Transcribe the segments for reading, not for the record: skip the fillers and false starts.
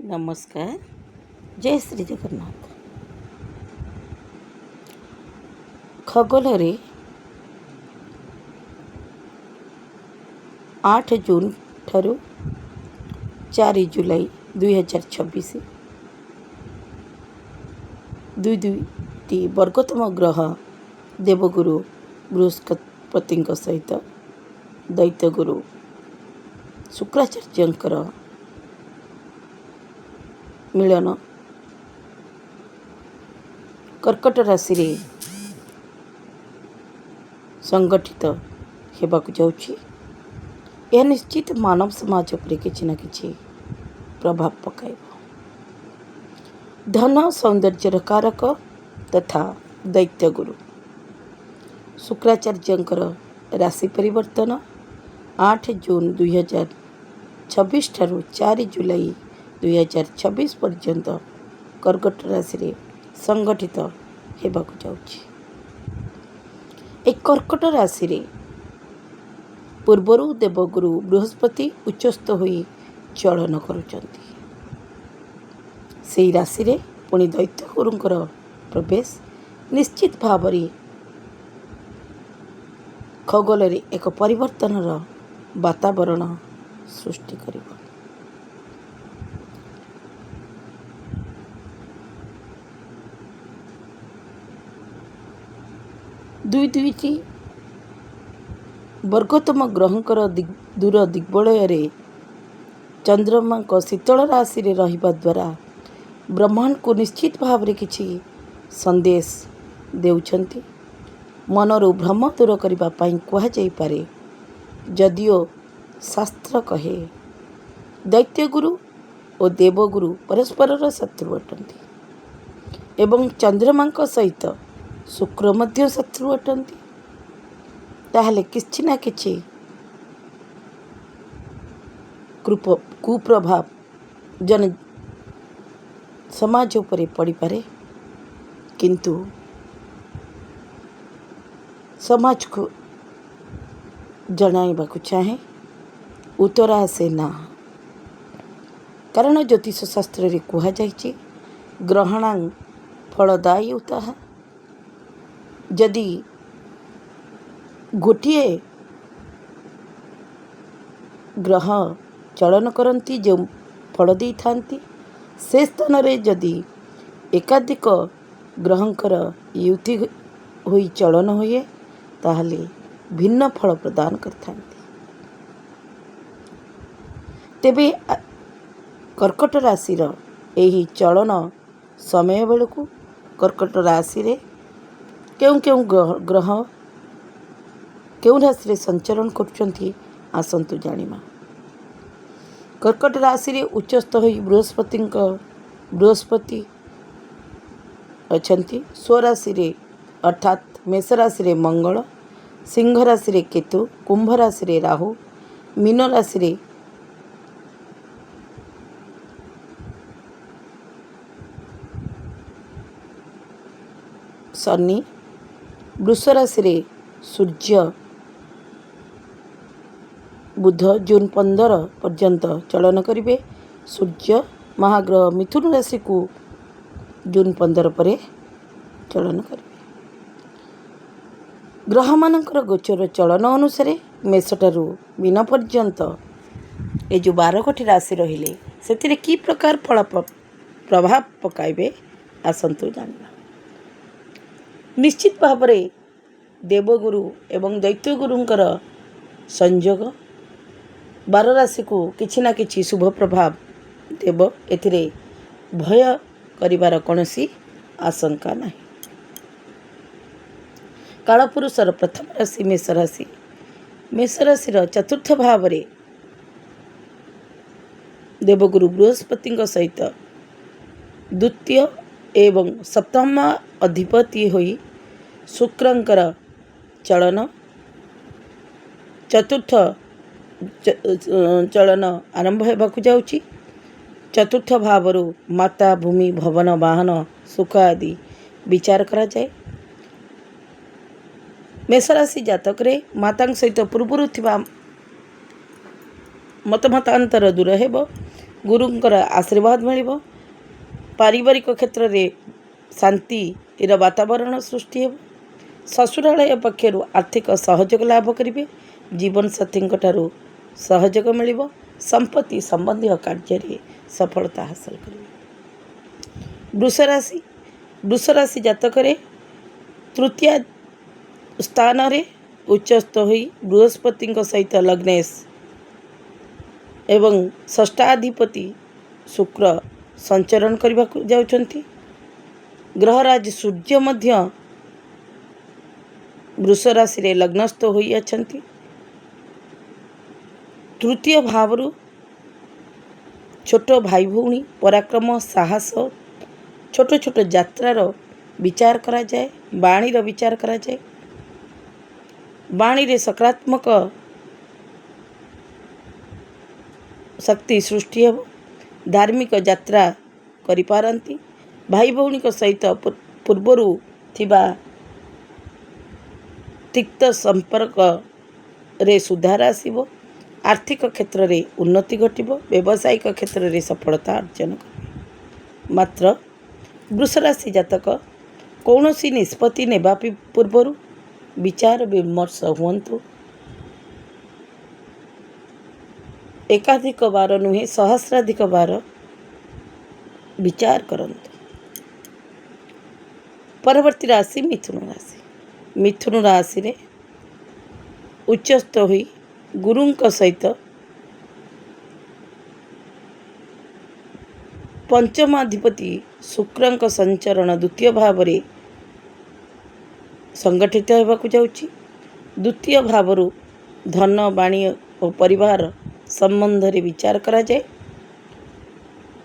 नमस्कार। जय श्री जगन्नाथ। खगोल 8 जून ठारू 4 जुलाई 2026 दुईटी वर्गोत्तम ग्रह देवगुरु बृहस्पति सहित दैत्यगुरु शुक्राचार्यंकर मिलन कर्कट राशि रे संगठित हेबाकु जाउछि। यह निश्चित मानव समाज पर किछि ना किछि प्रभाव पकाइब। धन सौंदर्यर कारक तथा दैत्यगुरु शुक्राचार्यंकर राशि परिवर्तन 8 जून 2026 ठारू 4 जुलाई 2026 पर्यंत कर्कट राशि रे संगठित हेबाकु जाउछि। एक कर्कट राशि रे पूर्वरु देवगुरु बृहस्पति उच्चस्थ होई चलन करुचंती। सेही राशि रे पुणी दैत्यगुरुंकर प्रवेश निश्चित भावरे खगोल रे एक परिवर्तनर वातावरण सृष्टि करिब। दुईटी वर्गोत्तम ग्रहंकर दूर दिग्वलय चंद्रमा को शीतल राशि रे रहिबा द्वारा ब्रह्मांड को निश्चित भाव रे किछि संदेश देउछंती। मनरु भ्रम दूर करिबा पई कुहा जाई पारे। जदियो शास्त्र कहे दैत्यगुरु और देवगुरु परस्पर शत्रु अटंती एवं चंद्रमा सहित शुक्र मध्य शत्रु अटंती। ताहले किछि ना किछि कुप्रभाव जन समाज उपरे पड़ी पारे, किंतु समाज को जणाइबाकु चाहे उत्तर आसे ना। कारण ज्योतिष शास्त्र रे कुहा जाइछि ग्रहणां फलदायी उताह। जदि गोटे ग्रह चलन करती जो फल दे थांती, से स्थान रे जदि एकाधिक ग्रहंकर युति होई चलन हुए ताहले भिन्न फल प्रदान करथांती। तेबे कर्कट राशि रो एही चलन समय बेलू कर्कट राशि रे क्यों क्यों ग्रह क्यों राशि रे संचरण करछंती आसंतु जानिमा। कर्कट राशि रे उच्चस्थ होई बृहस्पति अछंती। स्वराशि रे अर्थात मेष राशि रे मंगल, सिंह राशि रे केतु, कुंभ राशि रे राहु, मीन राशि रे शनि, वृष राशि रे सूर्य बुध जून 15 पर्यंत चलन करिवे। सूर्य महाग्रह मिथुन राशि को जून 15 पर चलन करिवे। ग्रह मानकर गोचर चलन अनुसार मेषठारू मीन पर्यंत ए जो 12 गोटी राशि रहिले सेतिरे की प्रकार फल प्रभाव पकाइबे आसंतु जानिबा। निश्चित भाव में देवगुरु एवं दैत्यगुरुंकर संयोग 12 राशि को किछि ना किछि शुभ प्रभाव देव। एथिरे भय करिवार कोनोसी आशंका नहीं। कालपुरुषर प्रथम राशि मेष राशि। मेष राशि चतुर्थ भाव रे देवगुरु बृहस्पति सहित द्वितीय एवं सप्तम अधिपति होई शुक्रंकर चलन चतुर्थ चलन आरंभ हेबाकु जाउछि। चतुर्थ भावरु माता भूमि भवन वाहन सुख आदि विचार करा जाए। मेष राशि जातक रे माता सहित पूर्वरु थिबा मतमतांतर दूर हेब। ଗୁରୁଙ୍କର ଆଶୀର୍ବାଦ ମିଳିବ। ପାରିବାରିକ କ୍ଷେତ୍ରରେ ଶାନ୍ତିର ବାତାବରଣ ସୃଷ୍ଟି ହେବ। ଶ୍ୱଶୁରାଳୟ ପକ୍ଷରୁ ଆର୍ଥିକ ସହଯୋଗ ଲାଭ କରିବେ। ଜୀବନସାଥୀଙ୍କ ଠାରୁ ସହଯୋଗ ମିଳିବ। ସମ୍ପତ୍ତି ସମ୍ବନ୍ଧୀୟ କାର୍ଯ୍ୟରେ ସଫଳତା ହାସଲ କରିବେ। ବୃଷରାଶି ଜାତକରେ ତୃତୀୟ ସ୍ଥାନରେ ଉଚ୍ଚସ୍ଥ ହୋଇ ବୃହସ୍ପତିଙ୍କ ସହିତ ଲଗ୍ନେଶ ଏବଂ ଷଷ୍ଠାଧିପତି ଶୁକ୍ର ସଞ୍ଚରଣ କରିବାକୁ ଯାଉଛନ୍ତି। ଗ୍ରହରାଜ ସୂର୍ଯ୍ୟ ମଧ୍ୟ ବୃଷ ରାଶିରେ ଲଗ୍ନସ୍ଥ ହୋଇଅଛନ୍ତି। ତୃତୀୟ ଭାବରୁ ଛୋଟ ଭାଇ ଭଉଣୀ ପରାକ୍ରମ ସାହସ ଛୋଟ ଛୋଟ ଯାତ୍ରାର ବିଚାର କରାଯାଏ। ବାଣୀର ବିଚାର କରାଯାଏ। ବାଣୀରେ ସକାରାତ୍ମକ ଶକ୍ତି ସୃଷ୍ଟି ହେବ। ଧାର୍ମିକ ଯାତ୍ରା କରିପାରନ୍ତି। ଭାଇ ଭଉଣୀଙ୍କ ସହିତ ପୂର୍ବରୁ ଥିବା ତିକ୍ତ ସମ୍ପର୍କରେ ସୁଧାର ଆସିବ। ଆର୍ଥିକ କ୍ଷେତ୍ରରେ ଉନ୍ନତି ଘଟିବ। ବ୍ୟବସାୟିକ କ୍ଷେତ୍ରରେ ସଫଳତା ଅର୍ଜନ କରିବେ। ମାତ୍ର ବୃଷରାଶି ଜାତକ କୌଣସି ନିଷ୍ପତ୍ତି ନେବା ପୂର୍ବରୁ ବିଚାର ବିମର୍ଶ ହୁଅନ୍ତୁ। ଏକାଧିକ ବାର ନୁହେଁ, ସହସ୍ରାଧିକ ବାର ବିଚାର କରନ୍ତୁ। ପରବର୍ତ୍ତୀ ରାଶି ମିଥୁନ ରାଶି। ମିଥୁନ ରାଶିରେ ଉଚ୍ଚସ୍ଥ ହୋଇ ଗୁରୁଙ୍କ ସହିତ ପଞ୍ଚମାଧିପତି ଶୁକ୍ରଙ୍କ ସଞ୍ଚରଣ ଦ୍ୱିତୀୟ ଭାବରେ ସଂଗଠିତ ହେବାକୁ ଯାଉଛି। ଦ୍ୱିତୀୟ ଭାବରୁ ଧନ ବାଣୀ ଓ ପରିବାର ସମ୍ବନ୍ଧରେ ବିଚାର କରାଯାଏ।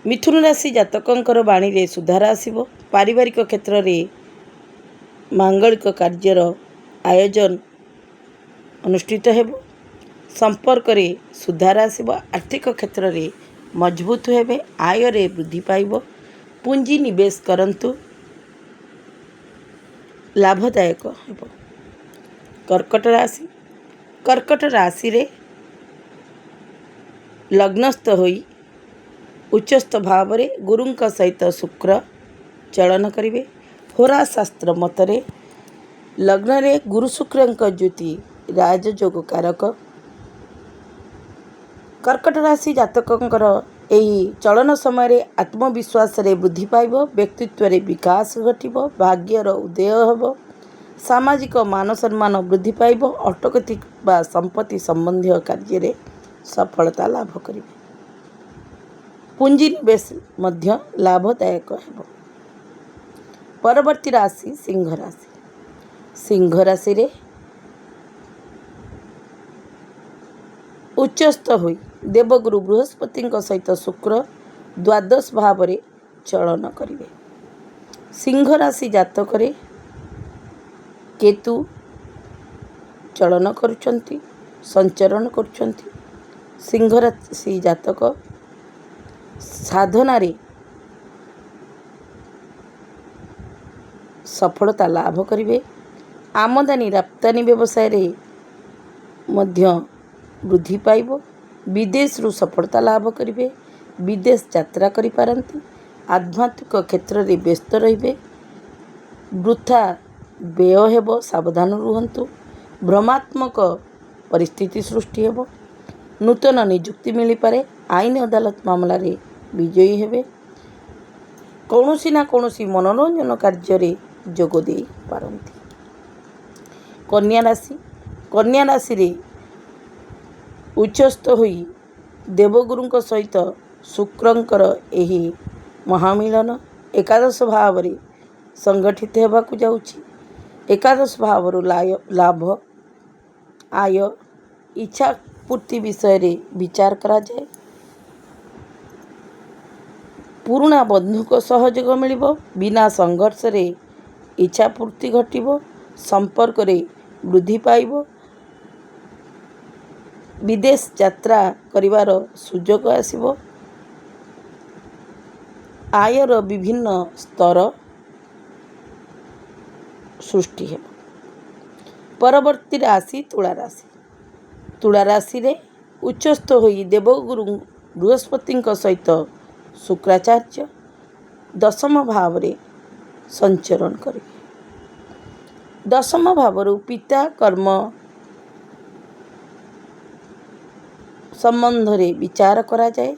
ମିଥୁନ ରାଶି ଜାତକଙ୍କର ବାଣୀରେ ସୁଧାର ଆସିବ। ପାରିବାରିକ କ୍ଷେତ୍ରରେ ମାଙ୍ଗଳିକ କାର୍ଯ୍ୟର ଆୟୋଜନ ଅନୁଷ୍ଠିତ ହେବ। ସମ୍ପର୍କରେ ସୁଧାର ଆସିବ। ଆର୍ଥିକ କ୍ଷେତ୍ରରେ ମଜବୁତ ହେବେ। ଆୟରେ ବୃଦ୍ଧି ପାଇବ। ପୁଞ୍ଜି ନିବେଶ କରନ୍ତୁ, ଲାଭଦାୟକ ହେବ। କର୍କଟ ରାଶିରେ ଲଗ୍ନସ୍ଥ ହୋଇ ଉଚ୍ଚସ୍ଥ ଭାବରେ ଗୁରୁଙ୍କ ସହିତ ଶୁକ୍ର ଚଳନ କରିବେ। ହୋରା ଶାସ୍ତ୍ର ମତରେ ଲଗ୍ନରେ ଗୁରୁ ଶୁକ୍ରଙ୍କ ଜ୍ୟୋତି ରାଜଯୋଗ କାରକ। କର୍କଟ ରାଶି ଜାତକଙ୍କର ଏହି ଚଳନ ସମୟରେ ଆତ୍ମବିଶ୍ୱାସରେ ବୃଦ୍ଧି ପାଇବ। ବ୍ୟକ୍ତିତ୍ୱରେ ବିକାଶ ଘଟିବ। ଭାଗ୍ୟର ଉଦୟ ହେବ। ସାମାଜିକ ମାନ ସମ୍ମାନ ବୃଦ୍ଧି ପାଇବ। ଅଟକୁଥିବା ସମ୍ପତ୍ତି ସମ୍ବନ୍ଧୀୟ କାର୍ଯ୍ୟରେ ସଫଳତା ଲାଭ କରିବେ। ପୁଞ୍ଜି ନିବେଶ ମଧ୍ୟ ଲାଭଦାୟକ ହେବ। ପରବର୍ତ୍ତୀ ରାଶି ସିଂହ ରାଶି। ସିଂହ ରାଶିରେ ଉଚ୍ଚସ୍ଥ ହୋଇ ଦେବଗୁରୁ ବୃହସ୍ପତିଙ୍କ ସହିତ ଶୁକ୍ର ଦ୍ୱାଦଶ ଭାବରେ ଚଳନ କରିବେ। ସିଂହ ରାଶି ଜାତକରେ କେତୁ ଚଳନ କରୁଛନ୍ତି, ସଞ୍ଚରଣ କରୁଛନ୍ତି। ସିଂହ ରାଶି ଜାତକ ସାଧନାରେ ସଫଳତା ଲାଭ କରିବେ। ଆମଦାନୀ ରପ୍ତାନି ବ୍ୟବସାୟରେ ମଧ୍ୟ ବୃଦ୍ଧି ପାଇବ। ବିଦେଶରୁ ସଫଳତା ଲାଭ କରିବେ। ବିଦେଶ ଯାତ୍ରା କରିପାରନ୍ତି। ଆଧ୍ୟାତ୍ମିକ କ୍ଷେତ୍ରରେ ବ୍ୟସ୍ତ ରହିବେ। ବୃଥା ବ୍ୟୟ ହେବ, ସାବଧାନ ରୁହନ୍ତୁ। ଭ୍ରମାତ୍ମକ ପରିସ୍ଥିତି ସୃଷ୍ଟି ହେବ। ନୂତନ ନିଯୁକ୍ତି ମିଳିପାରେ। ଆଇନ ଅଦାଲତ ମାମଲାରେ ବିଜୟୀ ହେବେ। କୌଣସି ନା କୌଣସି ମନୋରଞ୍ଜନ କାର୍ଯ୍ୟରେ ଯୋଗ ଦେଇପାରନ୍ତି। କନ୍ୟା ରାଶିରେ ଉଚ୍ଚସ୍ଥ ହୋଇ ଦେବଗୁରୁଙ୍କ ସହିତ ଶୁକ୍ରଙ୍କର ଏହି ମହାମିଳନ ଏକାଦଶ ଭାବରେ ସଂଗଠିତ ହେବାକୁ ଯାଉଛି। ଏକାଦଶ ଭାବରୁ ଲାଭ, ଆୟ, ଇଚ୍ଛା ପୂର୍ତ୍ତି ବିଷୟରେ ବିଚାର କରାଯାଏ। ପୁରୁଣା ବନ୍ଧୁଙ୍କ ସହଯୋଗ ମିଳିବ। ବିନା ସଂଘର୍ଷରେ ଇଚ୍ଛା ପୂର୍ତ୍ତି ଘଟିବ। ସମ୍ପର୍କରେ ବୃଦ୍ଧି ପାଇବ। ବିଦେଶ ଯାତ୍ରା କରିବାର ସୁଯୋଗ ଆସିବ। ଆୟର ବିଭିନ୍ନ ସ୍ତର ସୃଷ୍ଟି ହେବ। ପରବର୍ତ୍ତୀ ରାଶି ତୁଳା ରାଶି। ତୁଳା ରାଶିରେ ଉଚ୍ଚସ୍ଥ ହୋଇ ଦେବଗୁରୁ बृहस्पति सहित शुक्राचार्य दशम भाव रे संचरण करेंगे। दशम भाव पिता कर्म संबंध रे विचार करा जाए।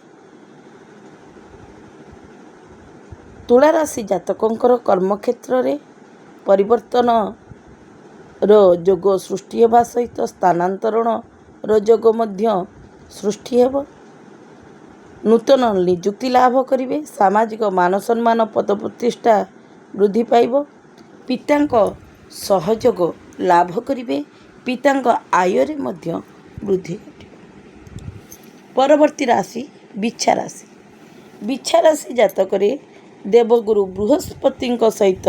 तुला राशि जातकंकर कर्म क्षेत्र रे परिवर्तन रो जोग सृष्टि हेबा सहित स्थानांतरण रो जोग मध्य सृष्टि हेब। नूतन नियुक्ति लाभ करिवे। सामाजिक मान सम्मान पद प्रतिष्ठा वृद्धि पाइब। पितांक सहयोग लाभ करिवे। पितांक आय रे मध्य वृद्धि घटिब। परवर्ती राशि बिच्छा राशि। बिच्छा राशि जातक रे देवगुरु बृहस्पति सहित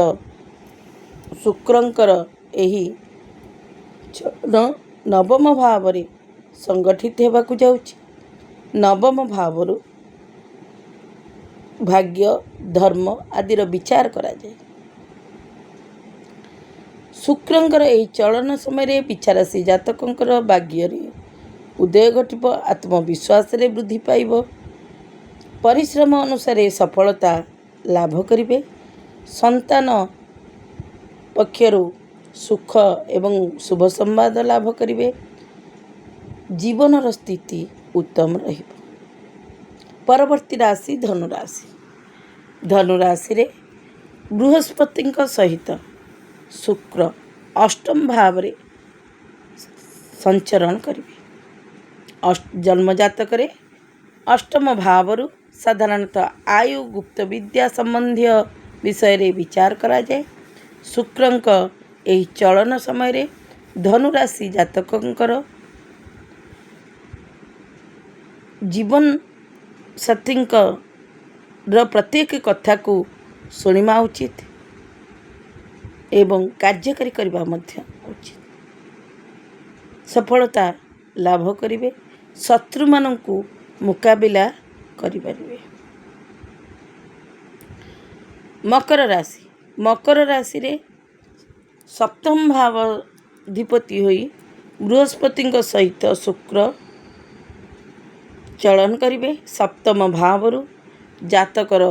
शुक्रंकर एही नवम भाव रे संगठित हेबाकु जाउछि। नवम भाव भाग्य धर्म आदिर विचार करा जाए। शुक्रंकर एही चलन समय बिच्छा राशि जातकंकर भाग्य रे उदय घटिब। आत्मविश्वास रे वृद्धि पाइब। परिश्रम अनुसार सफलता लाभ करिवे। संतान पक्षरु सुख एवं शुभ संवाद लाभ करिवे। जीवनर स्थिति उत्तम रहिब। परवर्ती राशि धनुराशि। धनुराशि रे बृहस्पति सहित शुक्र अष्टम भाव रे संचरण करिवे। जन्मजातक रे अष्टम भावरु साधारणतः आयु गुप्त विद्या संबंधी विषय रे विचार करा जाए। शुक्रंक एही चलन समय रे धनुराशि जातकंकर जीवन साथींक प्रत्येक कथा को शुणिमा उचित एवं कार्यकारी करबा मध्य उचित। सफलता लाभ करिवे। शत्रु मानंकु मुकाबिला करिपारिवे। मकर राशि। मकर राशि रे सप्तम भाव अधिपति होई बृहस्पति सहित शुक्र चलन करिवे। सप्तम भावरु जातकर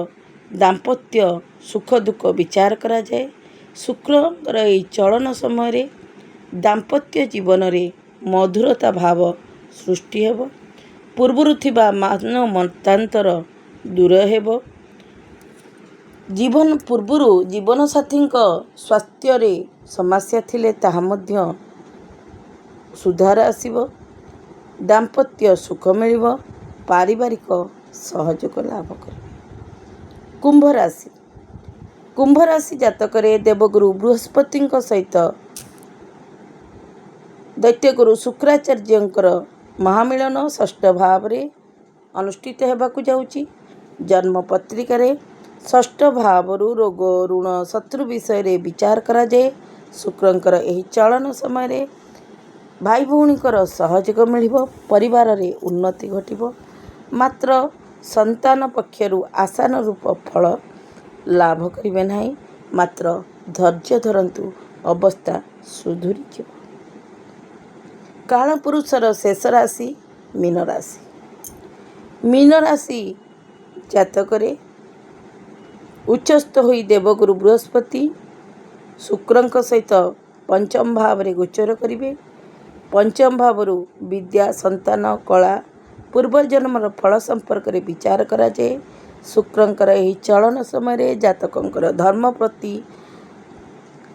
दाम्पत्य सुख दुख विचार करा जाए। शुक्रर एही चलन समय रे दाम्पत्य जीवन रे मधुरता भाव सृष्टि हेब। पूर्वरु थिबा मान मतांतर दूर हेब। जीवन पूर्वरु जीवन साथी स्वास्थ्य रे समस्या थिले ताहा मध्य सुधार आसिब। दाम्पत्य सुख मिलिब। पारिवारिक सहयोग लाभ कर। कुंभ राशि। कुंभ राशि जातक रे देवगुरु बृहस्पति सहित दैत्यगुरु शुक्राचार्यंकर महामिलन षष्ठ भाव रे अनुष्ठित हेबाकु जाउछि। जन्म पत्रिका रे षष्ठ भावरु रोग ऋण शत्रु विषय रे विचार करा जाए। शुक्रंकर एही चलन समय रे भाई भौणीकर सहयोग मिलिब। परिवार रे उन्नति घटिब। मात्र संतान पक्षरु आशानुरूप फल लाभ करिवे नाही। मात्र धैर्य धरंतु अवस्था सुधुरी जिव। कालपुरुषर शेष राशि मीन राशि। मीन राशि जातक रे उच्चस्थ होई देवगुरु बृहस्पति शुक्रंक सहित पंचम भाव रे गोचर करिवे। पंचम भावरु विद्या संतान कला पूर्वजन्मर फल संपर्क रे विचार करा जाए। शुक्रंकर एही चलन समय रे जातकंकर धर्म प्रति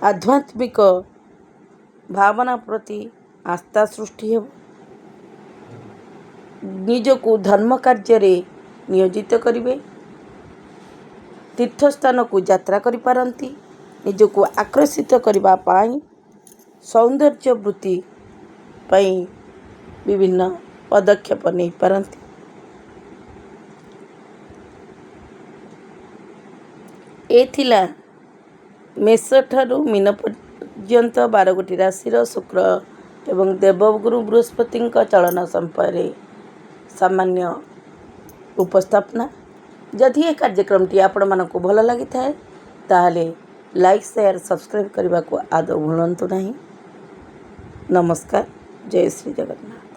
आध्यात्मिक भावना प्रति आस्था सृष्टि हेब। निजको धर्म कार्य रे नियोजित करिवे। तीर्थस्थान को यात्रा करि पारंती। निजको आकर्षित करबा पाई सौंदर्य वृत्ति पाई विभिन्न पदक्षेप नहीं पारंती। ए थिला मेष ठारू मीन पर्यंत 12 गोटी राशि शुक्र एवं देवगुरु बृहस्पति चलन संपर्क सामान्य उपस्थापना। जदि ये कार्यक्रमटी आपण मानक भल लगी थाए ताहले लाइक शेयर सब्सक्राइब करने को आदौ भूलंतु नहीं। नमस्कार। जय श्री जगन्नाथ।